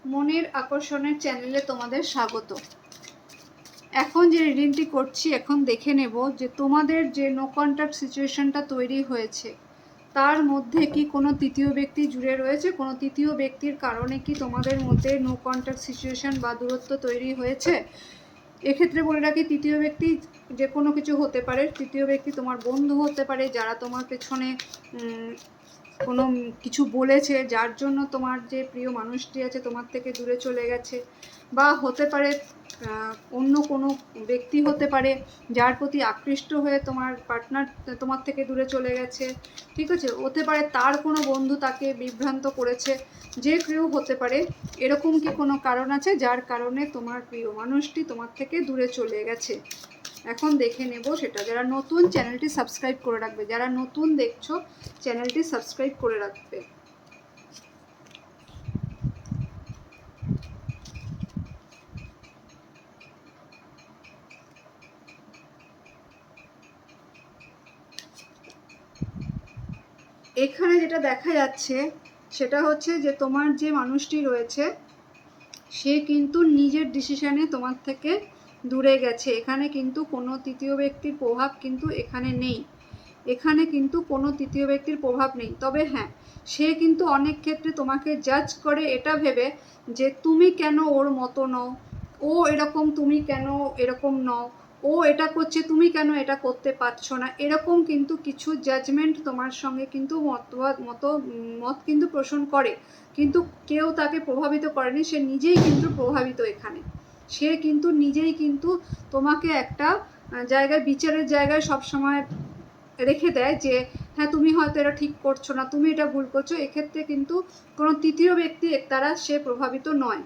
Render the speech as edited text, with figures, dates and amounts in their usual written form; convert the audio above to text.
মনের আকর্ষণের চ্যানেলে তোমাদের স্বাগত। এখন যে রিডিংটি করছি, এখন দেখে নেব যে তোমাদের যে নো কন্ট্যাক্ট সিচুয়েশনটা তৈরি হয়েছে তার মধ্যে কি কোনো তৃতীয় ব্যক্তি জুড়ে রয়েছে, কোনো তৃতীয় ব্যক্তির কারণে কি তোমাদের মধ্যে নো কন্ট্যাক্ট সিচুয়েশন বা দূরত্ব তৈরি হয়েছে। এক্ষেত্রে বলে রাখি, তৃতীয় ব্যক্তি যে কোনো কিছু হতে পারে। তৃতীয় ব্যক্তি তোমার বন্ধু হতে পারে, যারা তোমার পেছনে কোনো কিছু বলেছে, যার জন্য তোমার যে প্রিয় মানুষটি আছে তোমার থেকে দূরে চলে গেছে। বা হতে পারে অন্য কোনো ব্যক্তি হতে পারে যার প্রতি আকৃষ্ট হয়ে তোমার পার্টনার তোমার থেকে দূরে চলে গেছে, ঠিক আছে। হতে পারে তার কোনো বন্ধু তাকে বিভ্রান্ত করেছে, যে কেউ হতে পারে। এরকম কি কোনো কারণ আছে যার কারণে তোমার প্রিয় মানুষটি তোমার থেকে দূরে চলে গেছে? এখন দেখে নেব সেটা। যারা নতুন, চ্যানেলটি সাবস্ক্রাইব করে রাখবে। যারা নতুন দেখছো, চ্যানেলটি সাবস্ক্রাইব করে রাখবে। এখানে যেটা দেখা যাচ্ছে সেটা হচ্ছে যে তোমার যে মানুষটি রয়েছে সে কিন্তু নিজের ডিসিশনে তোমার থেকে দূরে গেছে। এখানে কিন্তু কোনো তৃতীয় ব্যক্তির প্রভাব কিন্তু এখানে নেই। এখানে কিন্তু কোনো তৃতীয় ব্যক্তির প্রভাব নেই। তবে হ্যাঁ, সে কিন্তু অনেক ক্ষেত্রে তোমাকে জাজ করে এটা ভেবে যে তুমি কেন ওর মতো নও, ও এরকম তুমি কেন এরকম নও, ও এটা করছে তুমি কেন এটা করতে পারছো না। এরকম কিন্তু কিছু জাজমেন্ট তোমার সঙ্গে কিন্তু মত কিন্তু পোষণ করে, কিন্তু কেউ তাকে প্রভাবিত করেনি। সে নিজেই কিন্তু প্রভাবিত। এখানে সে কিন্তু নিজেই কিন্তু তোমাকে একটা জায়গায়, বিচারের জায়গায় সবসময় রেখে দেয় যে হ্যাঁ তুমি হয়তো এটা ঠিক করছো না, তুমি এটা ভুল করছো। এক্ষেত্রে কিন্তু কোনো তৃতীয় ব্যক্তি দ্বারা সে প্রভাবিত নয়।